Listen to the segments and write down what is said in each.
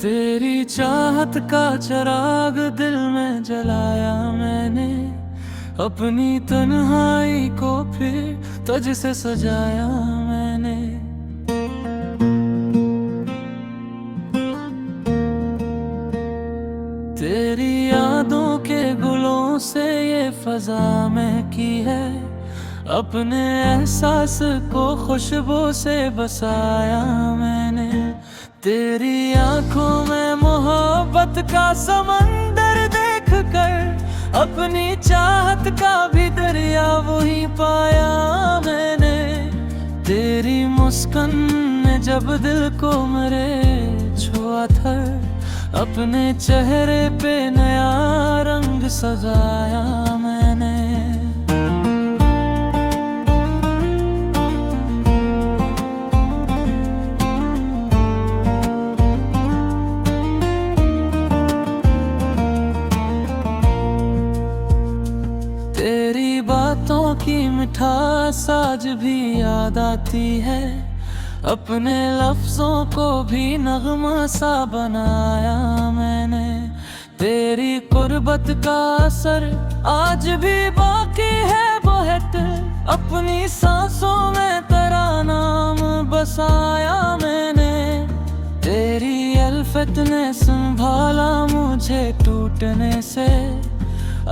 तेरी चाहत का चिराग दिल में जलाया मैंने, अपनी तन्हाई को फिर तुझसे सजाया मैंने। तेरी यादों के गुलों से ये फजा महकी है, अपने एहसास को खुशबू से बसाया मैंने। तेरी आंखों में मोहब्बत का समंदर देख कर, अपनी चाहत का भी दरिया वही पाया मैंने। तेरी मुस्कान ने जब दिल को मेरे छुआ था, अपने चेहरे पे नया रंग सजाया मैंने। तेरी बातों की मिठास आज भी याद आती है, अपने लफ्जों को भी नगमा सा बनाया मैंने। तेरी कुर्बत का असर आज भी बाकी है बहुत, अपनी सांसों में तेरा नाम बसाया मैंने। तेरी अल्फत ने संभाला मुझे टूटने से,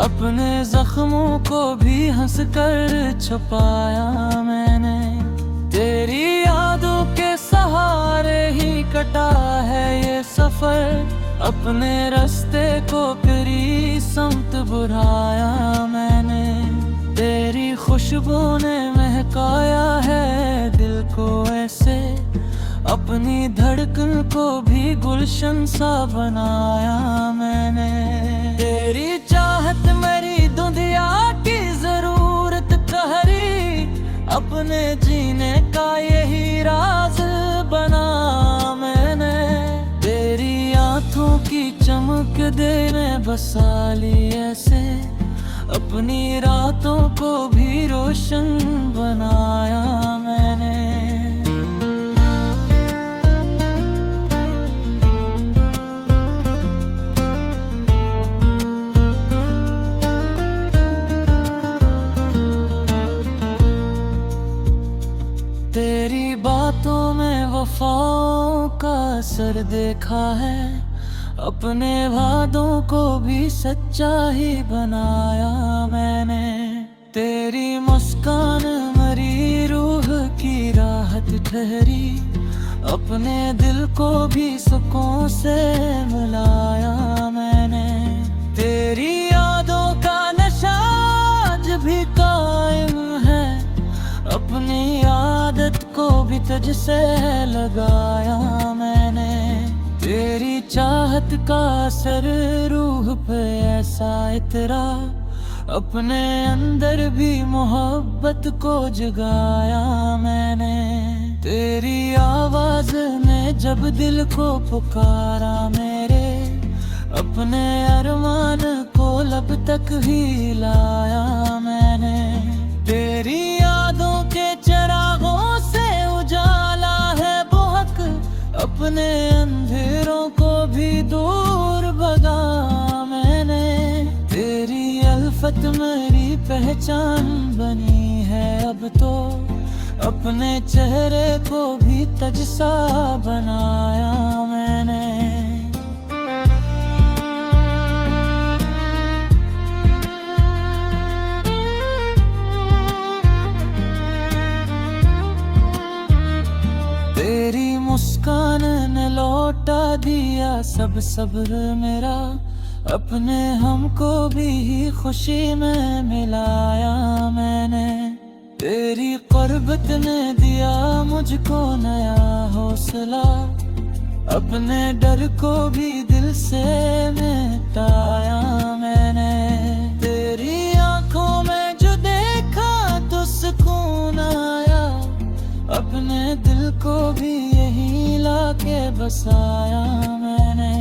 अपने जख्मों को भी हंसकर छुपाया मैंने। तेरी यादों के सहारे ही कटा है ये सफर, अपने रास्ते को तेरी समत बुराया मैंने। तेरी खुशबू ने महकाया है दिल को ऐसे, अपनी धड़कन को भी गुलशन सा बनाया मैंने। तेरी चाहत मेरी दुनिया की जरूरत ठहरी, अपने जीने का यही राज बना मैंने। तेरी आंखों की चमक दे में बसा ली ऐसे, अपनी रातों को भी रोशन बनाया मैंने। तेरी बातों में वफाओं का असर देखा है, अपने वादों को भी सच्चा ही बनाया मैंने। तेरी मुस्कान मेरी रूह की राहत ठहरी, अपने दिल को भी सुकून से मिलाया मैंने। तेरी यादों का नशा आज भी कायम है, अपनी आदत को भी तुझसे लगाया मैंने। तेरी चाहत का असर रूह पे ऐसा इतरा, अपने अंदर भी मोहब्बत को जगाया मैंने। तेरी आवाज ने जब दिल को पुकारा मेरे, अपने अरमान को लब तक ही लाया मैंने। तेरी यादों के चिरागों से उजाला है बहुत, अपने अंधेरों को भी दूर भगा मैंने। तेरी अल्फत मेरी पहचान बनी है अब तो, अपने चेहरे को भी तज सा बनाया मैंने। तेरी मुस्कान ने लौटा दिया सब सब्र मेरा, अपने हमको भी खुशी में मिलाया मैंने। तेरी कुर्बत ने दिया मुझको नया हौसला, अपने डर को भी दिल से मिटाया मैंने। तेरी आंखों में जो देखा तो सुकून आया, अपने दिल को भी यही लाके बसाया मैंने।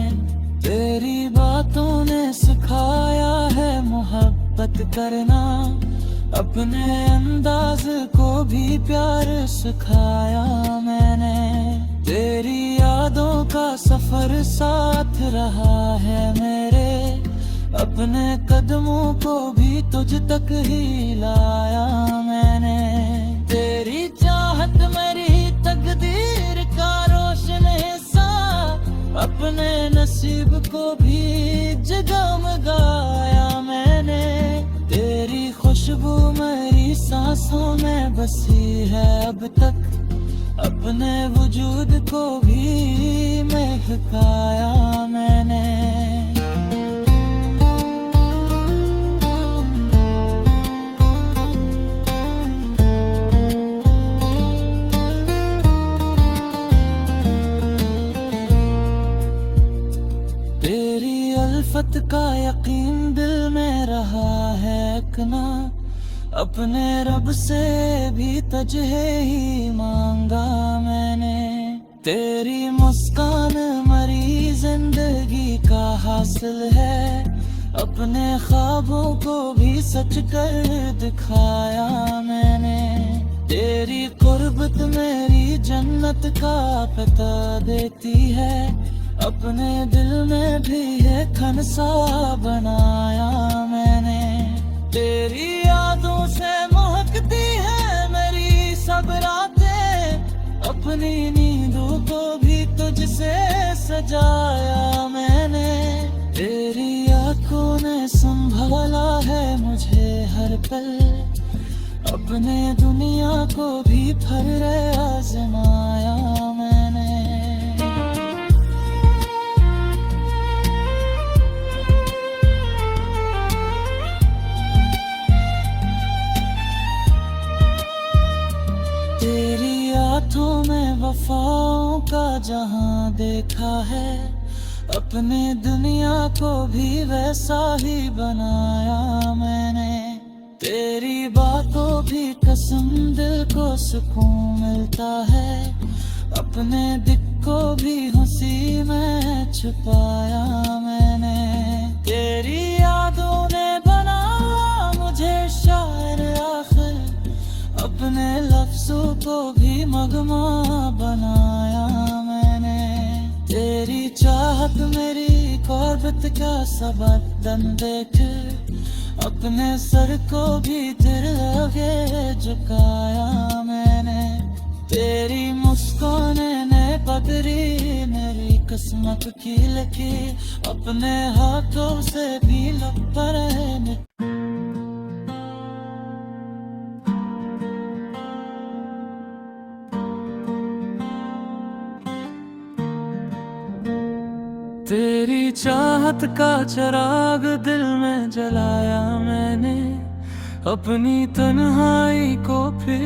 तेरी बातों ने सिखाया है मोहब्बत करना, अपने अंदाज को भी प्यार सिखाया मैंने। तेरी यादों का सफर साथ रहा है मेरे, अपने कदमों को भी तुझ तक ही लाया मैंने। तेरी चाहत मेरी तकदीर का रोशन हिस्सा, अपने नसीब को भी जगमगाया मैंने। तेरी खुशबू मेरी सांसों में बसी है अब तक, अपने वजूद को भी महकाया मैंने। तेरी अल्फत का यकीन दिल में रहा है इकना, अपने रब से भी तुझे ही मांगा मैंने। तेरी मुस्कान मरी जिंदगी का हासिल है, अपने ख्वाबों को भी सच कर दिखाया मैंने। तेरी कुर्बत मेरी जन्नत का पता देती है, अपने दिल में भी है खनसा बनाया मैंने। तेरी यादों से महकती है मेरी सब रातें, अपनी नींदों को भी तुझसे सजाया मैंने। तेरी आंखों ने संभाला है मुझे हर पल, अपने दुनिया को भी फर आजमाया मैंने। तेरी आंखों में वफाओं का जहां देखा है, अपने दुनिया को भी वैसा ही बनाया मैंने। तेरी बातों भी कसम दिल को सुकून मिलता है, अपने दिल को भी हंसी में छुपाया मैंने। तेरी यादों ने बनाया मुझे शायर आखिर, अपने लफ्जों को भी मगमा बनाया मैंने। तेरी चाहत मेरी कुर्बत का सबदन देख, अपने सर को भी तेरे आगे झुकाया मैंने। तेरी मुस्कान ने पकड़ी मेरी किस्मत की लकीर, अपने हाथों से भी लब पर तेरी चाहत का चिराग दिल में जलाया मैंने, अपनी तन्हाई को फिर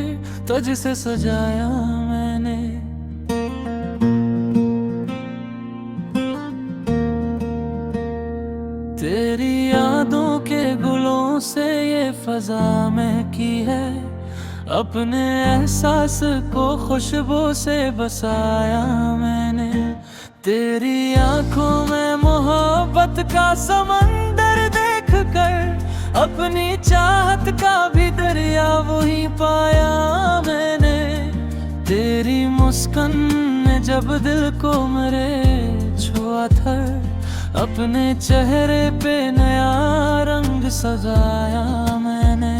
तुझसे सजाया मैंने। तेरी यादों के गुलों से ये फजा में की है, अपने एहसास को खुशबू से बसाया मैंने। तेरी आंखों में मोहब्बत का समंदर देख कर, अपनी चाहत का भी दरिया वही पाया मैंने। तेरी मुस्कान ने जब दिल को मेरे छुआ था, अपने चेहरे पे नया रंग सजाया मैंने।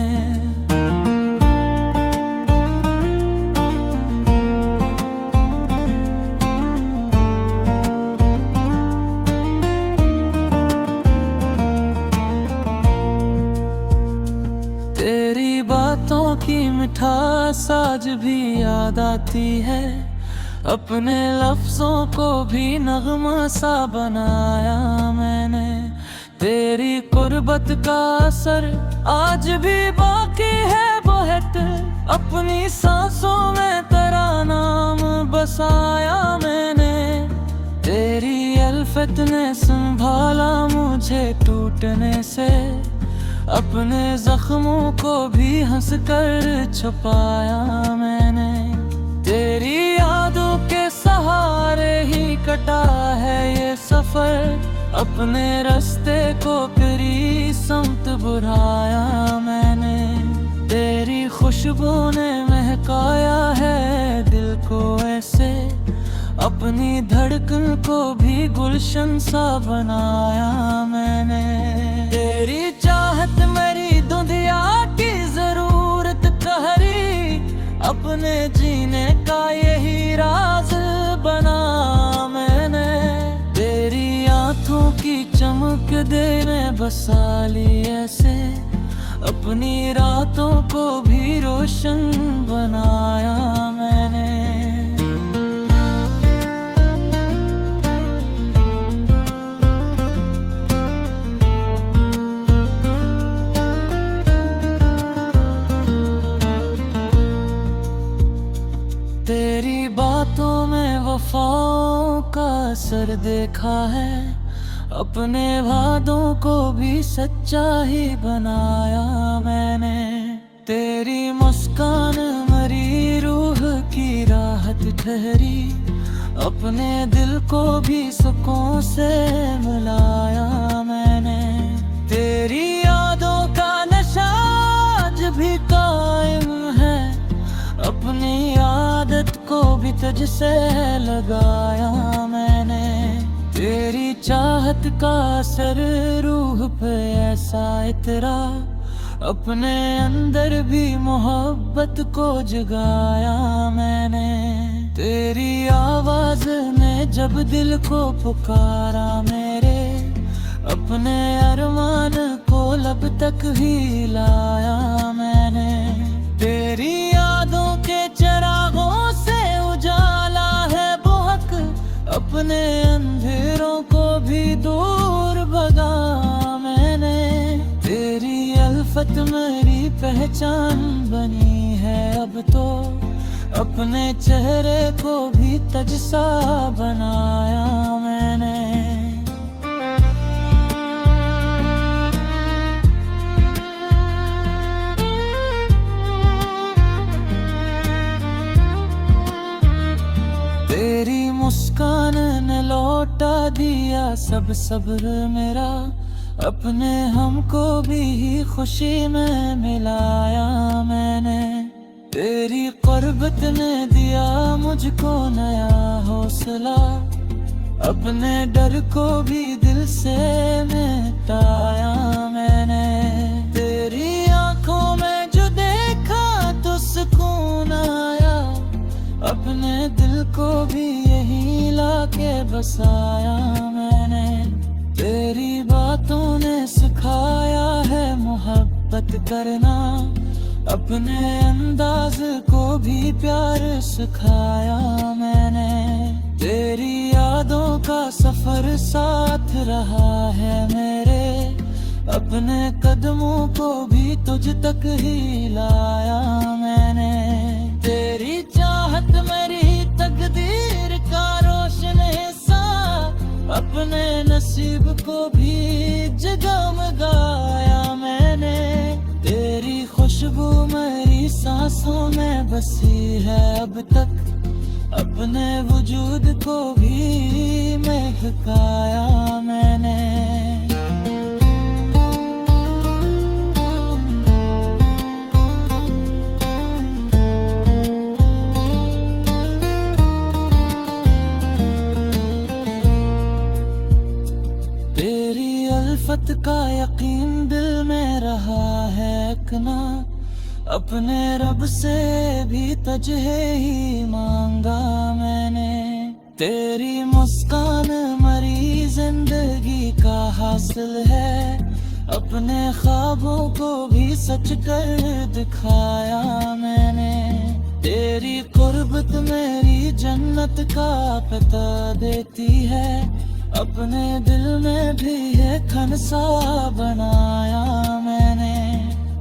तेरी बातों की मिठास आज भी याद आती है, अपने लफ्जों को भी नगमा सा बनाया मैंने। तेरी कुर्बत का असर आज भी बाकी है बहुत, अपनी सांसों में तेरा नाम बसाया मैंने। तेरी अल्फत ने संभाला मुझे टूटने से, अपने जख्मों को भी हंसकर छुपाया मैंने। तेरी यादों के सहारे ही कटा है ये सफर, अपने रास्ते को तेरी समत बुराया मैंने। तेरी खुशबू ने महकाया है दिल को ऐसे, अपनी धड़कन को भी गुलशन सा बनाया मैंने। तेरी चाहत मेरी दुनिया की जरूरत ठहरी, अपने जीने का यही राज बना मैंने। तेरी आंखों की चमक देने बसा ली ऐसे, अपनी रातों को भी रोशन बनाया मैंने। तेरी बातों में वफाओं का असर देखा है, अपने वादों को भी सच्चा ही बनाया मैंने। तेरी मुस्कान मरी रूह की राहत ठहरी, अपने दिल को भी सुकून से मिलाया मैंने। तेरी यादों का नशा आज भी कायम है, अपनी आदत को भी तुझसे लगाया मैंने। तेरी चाहत का असर रूह पे ऐसा इतरा, अपने अंदर भी मोहब्बत को जगाया मैंने। तेरी आवाज ने जब दिल को पुकारा मेरे, अपने अरमान को लब तक ही लाया मैंने। तेरी यादों के चिरागों से उजाला है बहुत, अपने अंधेरों को भी दूर भगा मैंने। तेरी अल्फत मेरी पहचान बनी है अब तो, अपने चेहरे को भी तज सा बनाया मैंने। तेरी मुस्कान ने लौटा दिया सब सब्र मेरा, अपने हमको भी खुशी में मिलाया मैंने। तेरी क़ुर्बत ने दिया मुझको नया हौसला, अपने डर को भी दिल से मिटाया मैंने। तेरी आंखों में जो देखा तो सुकून आया, अपने दिल को भी यही लाके बसाया मैंने। तेरी बातों ने सिखाया है मोहब्बत करना, अपने अंदाज को भी प्यार सिखाया मैंने। तेरी यादों का सफर साथ रहा है मेरे, अपने कदमों को भी तुझ तक ही लाया मैंने। तेरी चाहत मेरी तकदीर का रोशन हिस्सा, अपने नसीब को भी जगमगाया मैंने। तेरी खुशबू मेरी सांसों में बसी है अब तक, अपने वजूद को भी महकाया मैंने। तेरी अल्फत का यकीन दिल में रहा है इकना, अपने रब से भी तुझे ही मांगा मैंने। तेरी मुस्कान मरी जिंदगी का हासिल है, अपने ख्वाबों को भी सच कर दिखाया मैंने। तेरी क़ुर्बत मेरी जन्नत का पता देती है, अपने दिल में भी है खनसा बनाया मैंने।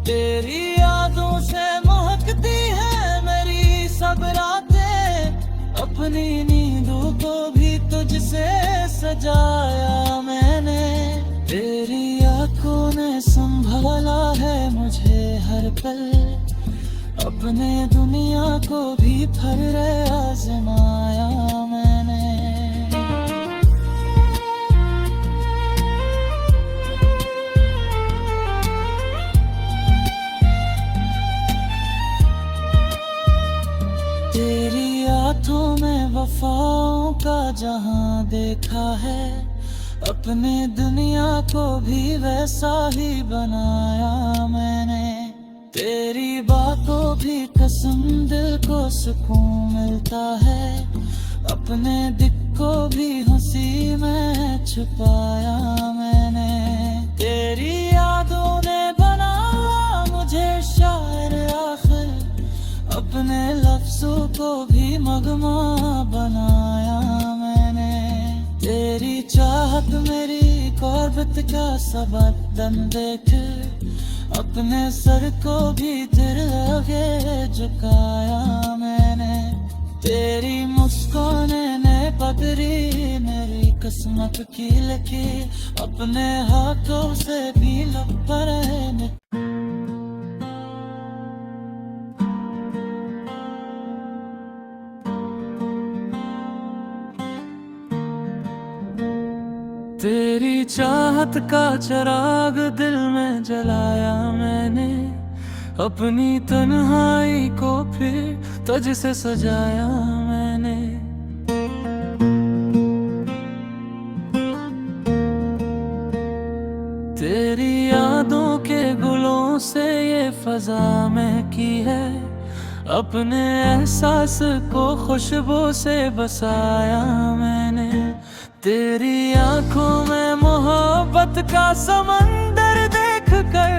तेरी यादों से महकती है मेरी सब रातें, अपनी नींदों को भी तुझसे सजाया मैंने। तेरी आंखों ने संभाला है मुझे हर पल, अपने दुनिया को भी फर आजमाया मैंने। तेरी आंखों में वफाओं का जहां देखा है, अपने दुनिया को भी वैसा ही बनाया मैंने। तेरी बातों भी कसम दिल को सुकून मिलता है, अपने दिल को भी हंसी में छुपाया मैंने। तेरी यादों ने बनाया मुझे शायर आखिर, अपने लफ्जों को भी मगमा बनाया मैंने। तेरी चाहत मेरी कुर्बत का सबक दम देख, अपने सर को भी तेरे आगे झुकाया मैंने। तेरी मुस्कान ने पकड़ी मेरी किस्मत की लकीर, अपने हाथों से भी लब पर है। तेरी चाहत का चिराग दिल में जलाया मैंने, अपनी तन्हाई को फिर तुझसे सजाया मैंने। तेरी यादों के गुलों से ये फजा महकी है, अपने एहसास को खुशबू से बसाया मैंने। तेरी आंखों में मोहब्बत का समंदर देख कर,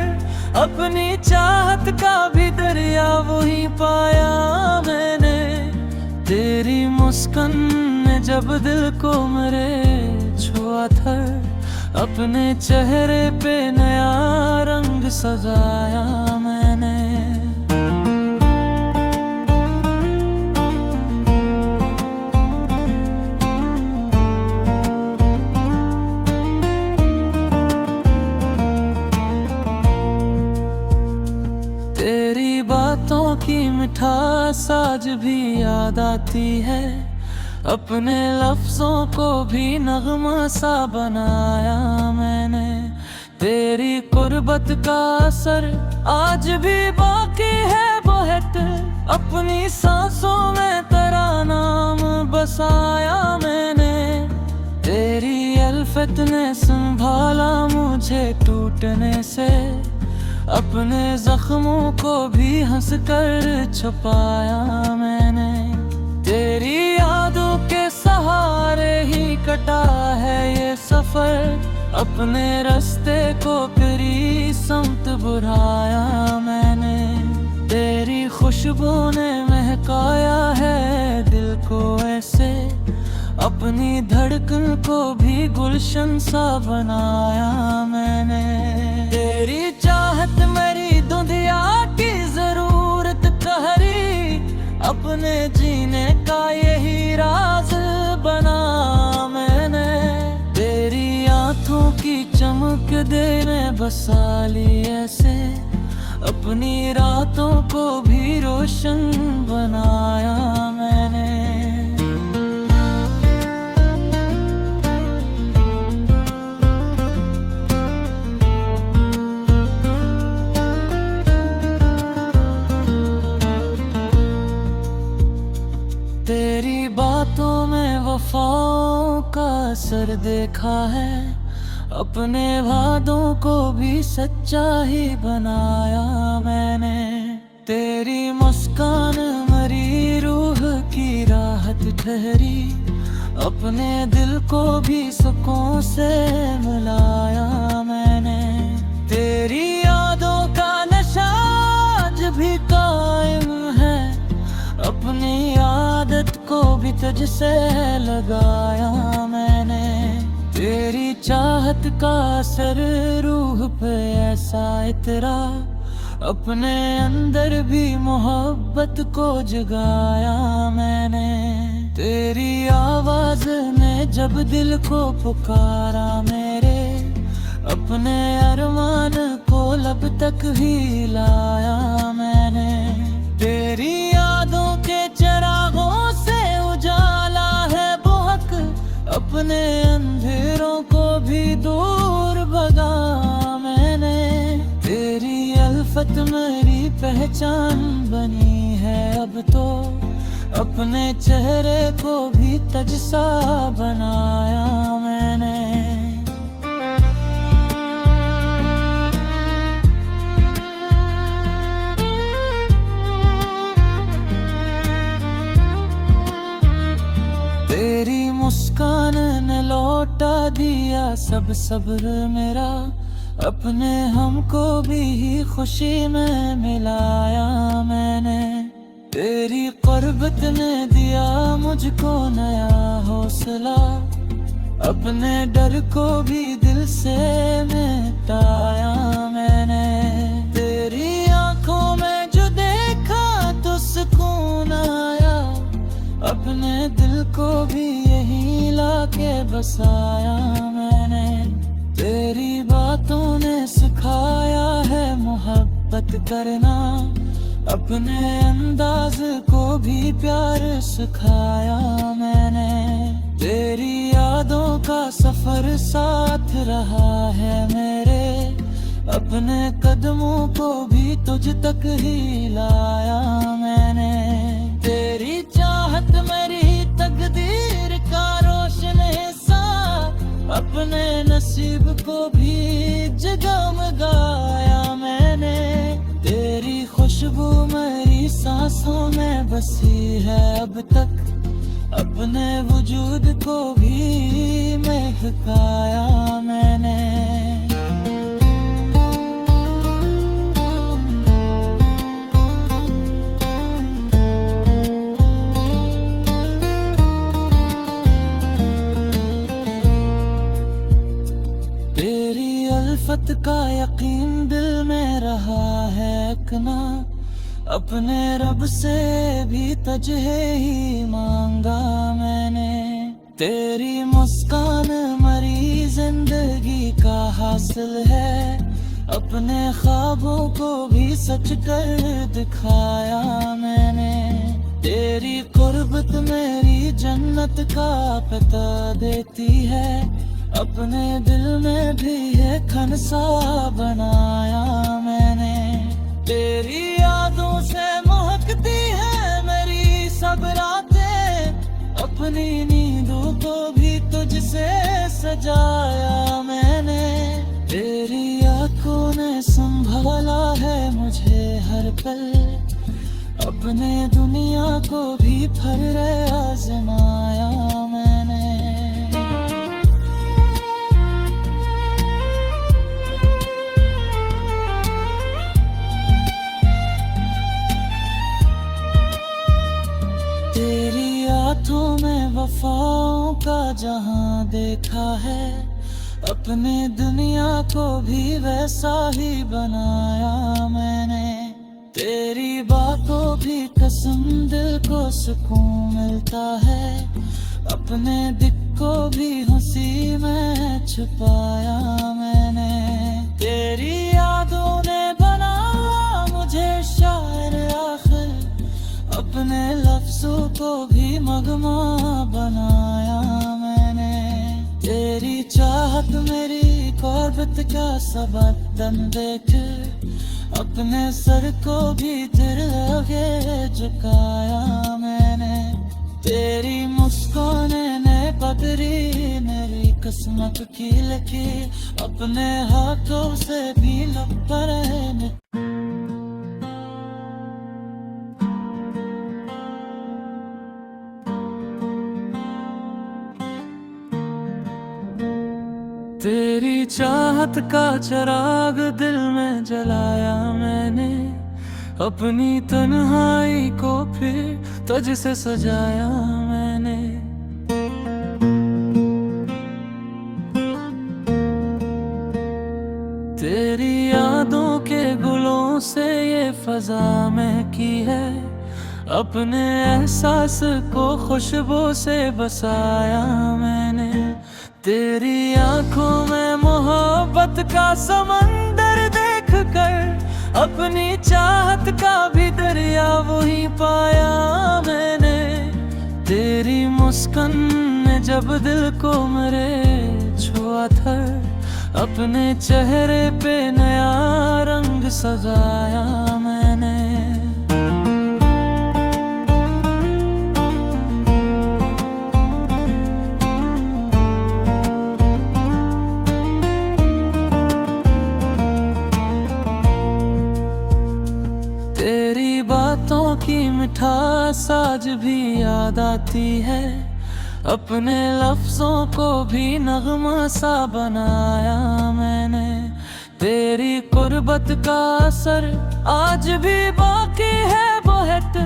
अपनी चाहत का भी दरिया वही पाया मैंने। तेरी मुस्कान ने जब दिल को मेरे छुआ था, अपने चेहरे पे नया रंग सजाया मैंने। तेरी बातों की मिठास आज भी याद आती है, अपने लफ्जों को भी नगमा सा बनाया मैंने। तेरी कुर्बत का असर आज भी बाकी है बहुत, अपनी सांसों में तेरा नाम बसाया मैंने। तेरी अल्फत ने संभाला मुझे टूटने से, अपने जख्मों को भी हंसकर छुपाया मैंने। तेरी यादों के सहारे ही कटा है ये सफर, अपने रास्ते को तेरी समत बुराया मैंने। तेरी खुशबू ने महकाया है दिल को ऐसे, अपनी धड़कन को भी गुलशन सा बनाया मैंने। तेरी चाहत मेरी दुनिया की जरूरत ठहरी, अपने जीने का यही राज बना मैंने। तेरी आंखों की चमक देने बसा ली ऐसे, अपनी रातों को भी रोशन बनाया मैंने। तेरी बातों में वफाओं का असर देखा है, अपने वादों को भी सच्चा ही बनाया मैंने। तेरी मुस्कान मेरी रूह की राहत ठहरी, अपने दिल को भी सुकून से मिलाया मैंने। तेरी यादों का नशा आज भी कायम है, अपनी आदत को भी तुझसे लगाया मैंने। तेरी चाहत का असर रूह पे ऐसा इतरा, अपने अंदर भी मोहब्बत को जगाया मैंने। तेरी आवाज ने जब दिल को पुकारा मेरे, अपने अरमान को लब तक ही लाया मैंने। तेरी यादों के चिरागों से उजाला है बहुत, अपने अंधेरों को भी दूर भगा मैंने। तेरी अल्फत मेरी पहचान बनी है अब तो, अपने चेहरे को भी तज सा बनाया मैंने। तेरी मुस्कान ने लौटा दिया सब सब्र मेरा, अपने हमको भी खुशी में मिलाया मैंने। तेरी क़ुर्बत ने दिया मुझको नया हौसला, अपने डर को भी दिल से मिटाया मैंने। तेरी आंखों में जो देखा तो सुकून आया, अपने दिल को भी यहीं लाके बसाया मैंने। तेरी बातों ने सिखाया है मोहब्बत करना, अपने अंदाज को भी प्यार सिखाया मैंने। तेरी यादों का सफर साथ रहा है मेरे, अपने कदमों को भी तुझ तक ही लाया मैंने। तेरी चाहत मेरी तकदीर का रोशन हिस्सा, अपने नसीब को भी जगमगाया मैंने। तेरी खुशबू मेरी सांसों में बसी है अब तक, अपने वजूद को भी महकाया मैंने। तेरी अल्फत का यकीन दिल में रहा है इकना, अपने रब से भी तजहे ही मांगा मैंने। तेरी मुस्कान मरी जिंदगी का हासिल है, अपने ख्वाबों को भी सच कर दिखाया मैंने। तेरी क़ुर्बत मेरी जन्नत का पता देती है, अपने दिल में भी है खनसा बनाया मैंने। तेरी यादों से महकती है मेरी सब रातें, अपनी नींदों को भी तुझसे सजाया मैंने। तेरी आंखों ने संभाला है मुझे हर पल, अपने दुनिया को भी फर आजमाया मैंने। तेरी आंखों में वफाओं का जहां देखा है, अपने दुनिया को भी वैसा ही बनाया मैंने। तेरी बातों की कसम दिल को सुकून मिलता है, अपने दिल को भी हंसी में छुपाया मैंने। तेरी यादों ने बनाया मुझे शायर आखिर, अपने लफ्जों को भी मगमा बनाया मैंने। तेरी चाहत मेरी क़ुर्बत का सबक दम देख, अपने सर को भी तेरे आगे झुकाया मैंने। तेरी मुस्कान ने पकड़ी मेरी किस्मत की लकीर, अपने हाथों से भी लब पर तेरी चाहत का चिराग दिल में जलाया मैंने, अपनी तन्हाई को फिर तुझ से सजाया मैंने। तेरी यादों के गुलों से ये फजा महकी है, अपने एहसास को खुशबू से बसाया मैंने। तेरी आंखों में मोहब्बत का समंदर देख कर, अपनी चाहत का भी दरिया वही पाया मैंने। तेरी मुस्कान ने जब दिल को मेरे छुआ था, अपने चेहरे पे नया रंग सजाया मैंने। की मिठास आज भी याद आती है। अपने लफ्जों को भी नगमा सा बनाया मैंने। तेरी कुर्बत का असर आज भी बाकी है बहुत।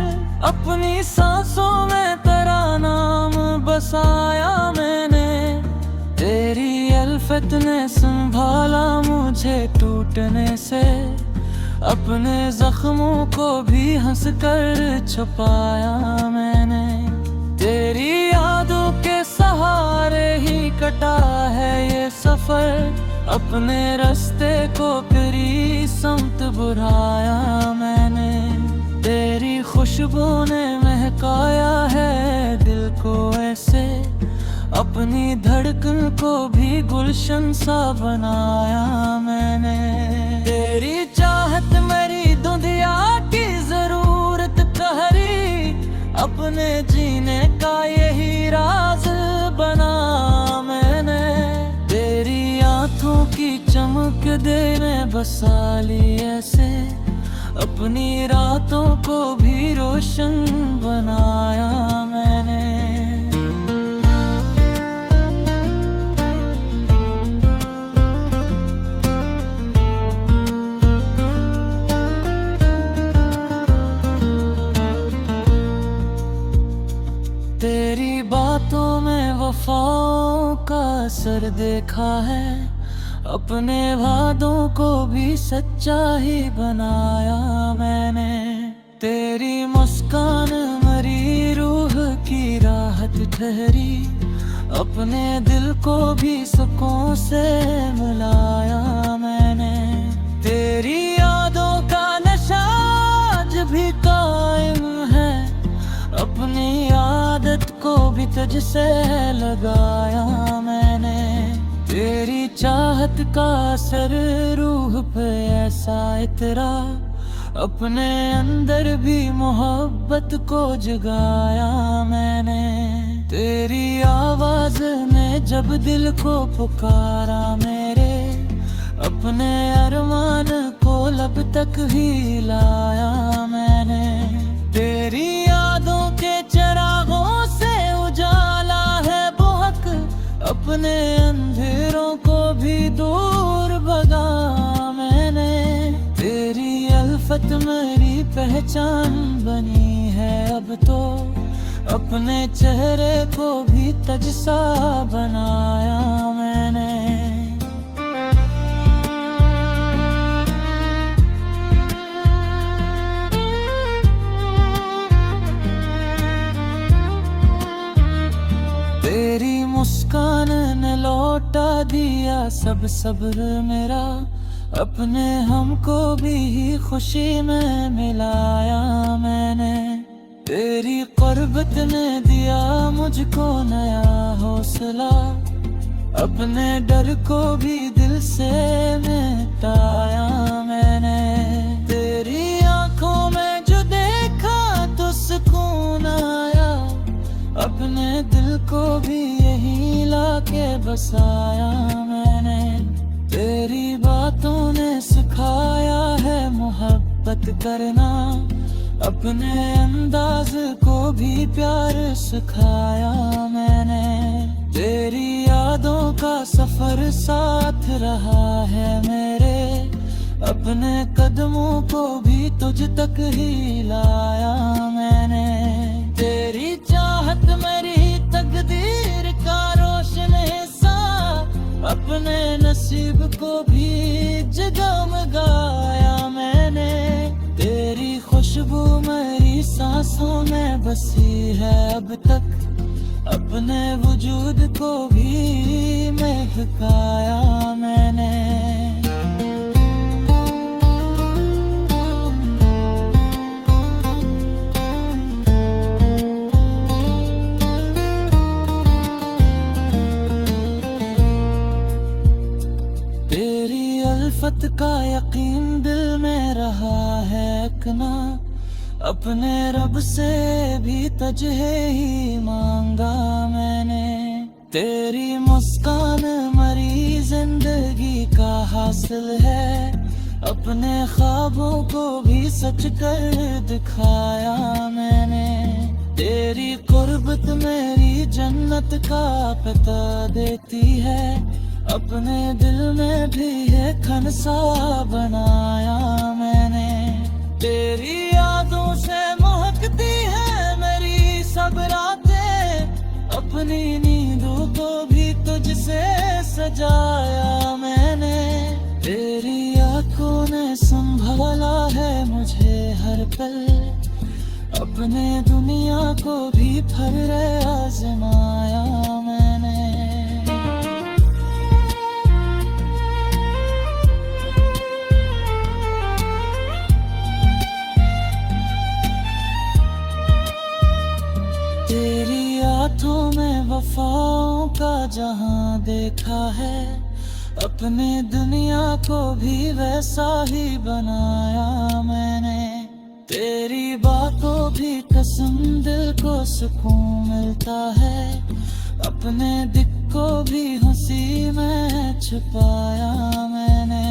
अपनी सांसों में तेरा नाम बसाया मैंने। तेरी अल्फत ने संभाला मुझे टूटने से। अपने जख्मों को भी हंसकर छुपाया मैंने। तेरी यादों के सहारे ही कटा है ये सफर। अपने रास्ते को तेरी समत बुराया मैंने। तेरी खुशबू ने महकाया है दिल को ऐसे। अपनी धड़कन को भी गुलशन सा बनाया मैंने। तेरी चाहत मेरी दुनिया की जरूरत ठहरी। अपने जीने का यही राज बना मैंने। तेरी आंखों की चमक दे में बसा ली ऐसे। अपनी रातों को भी रोशन बनाया मैंने। तेरी बातों में वफाओं का असर देखा है। अपने वादों को भी सच्चा ही बनाया मैंने। तेरी मुस्कान मरी रूह की राहत ठहरी। अपने दिल को भी सुकून से मिलाया मैंने। तेरी यादों का नशा आज भी कायम है। अपनी आदत को भी तुझसे लगाया मैंने। तेरी चाहत का असर रूह पे ऐसा इतरा। अपने अंदर भी मोहब्बत को जगाया मैंने। तेरी आवाज ने जब दिल को पुकारा मेरे। अपने अरमान को लब तक ही लाया मैंने। तेरी यादों के चिरागों से उजाला है बहुत। अपने अंधेरों को भी दूर भगा मैंने। तेरी अल्फत मेरी पहचान बनी है अब तो। अपने चेहरे को भी तज सा बनाया मैंने। तेरी मुस्कान ने लौटा दिया सब सब्र मेरा। अपने हमको भी खुशी में मिलाया मैंने। तेरी कुर्बत ने दिया मुझको नया हौसला। अपने डर को भी दिल से मिटाया मैंने। तेरी आंखों में जो देखा तो सुकून आया। अपने दिल को भी यही लाके बसाया मैंने। तेरी बातों ने सिखाया है मोहब्बत करना। अपने अंदाज को भी प्यार सिखाया मैंने। तेरी यादों का सफर साथ रहा है मेरे। अपने कदमों को भी तुझ तक ही लाया मैंने। तेरी चाहत मेरी तकदीर का रोशन हिस्सा। अपने नसीब को भी जगमगाया मैंने। तेरी खुशबू मेरी सांसों में बसी है अब तक। अपने वजूद को भी महकाया मैंने। तेरी अल्फत का यकीन दिल में रहा है इकना। अपने रब से भी तुझे ही मांगा मैंने। तेरी मुस्कान मरी जिंदगी का हासिल है। अपने ख्वाबों को भी सच कर दिखाया मैंने। तेरी कुर्बत मेरी जन्नत का पता देती है, अपने दिल में भी है खनसा बनाया मैंने। तेरी यादों से महकती है मेरी सब रातें, अपनी नींदों को भी तुझसे सजाया मैंने। तेरी आंखों ने संभाला है मुझे हर पल, अपने दुनिया को भी फर आजमाया मैंने। तेरी आंखों में वफाओं का जहां देखा है, अपने दुनिया को भी वैसा ही बनाया मैंने। तेरी बातों भी कसम दिल को सुकून मिलता है, अपने दिल को भी हंसी में छुपाया मैंने।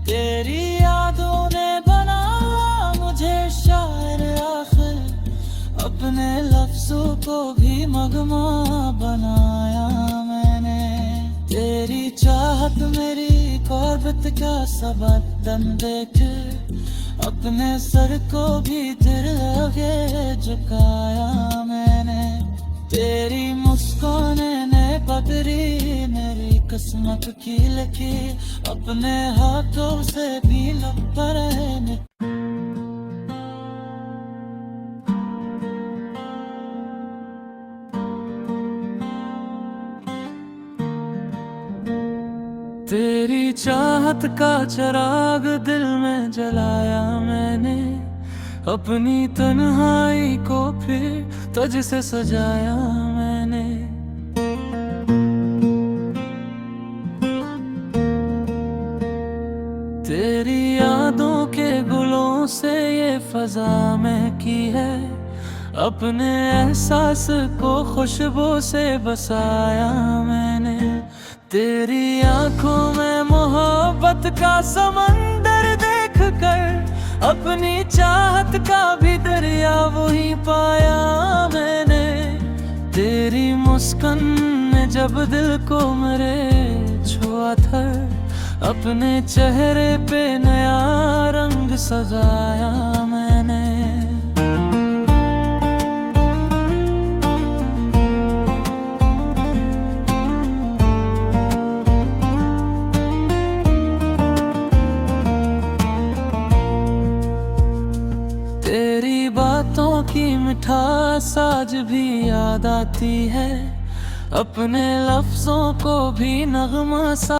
तेरी यादों ने बनाया मुझे शायर आखिर, अपने लफ्जों को भी मगमा बनाया मैंने। तेरी चाहत मेरी कुर्बत का सबक दम देकर, अपने सर को भी तेरे आगे झुकाया मैंने। तेरी मुस्कान ने पकड़ी मेरी किस्मत की लकीर, अपने हाथों से भी लब पर है। तेरी चाहत का चिराग दिल में जलाया मैंने, अपनी तन्हाई को फिर तुझसे सजाया मैंने। तेरी यादों के गुलों से ये फजा महकी है, अपने एहसास को खुशबू से बसाया मैंने। तेरी आंखों में मोहब्बत का समंदर देख कर, अपनी चाहत का भी दरिया वही पाया मैंने। तेरी मुस्कान ने जब दिल को मेरे छुआ था, अपने चेहरे पे नया रंग सजाया मैंने। तेरी बातों की मिठास आज भी याद आती है, अपने लफ्जों को भी नगमा सा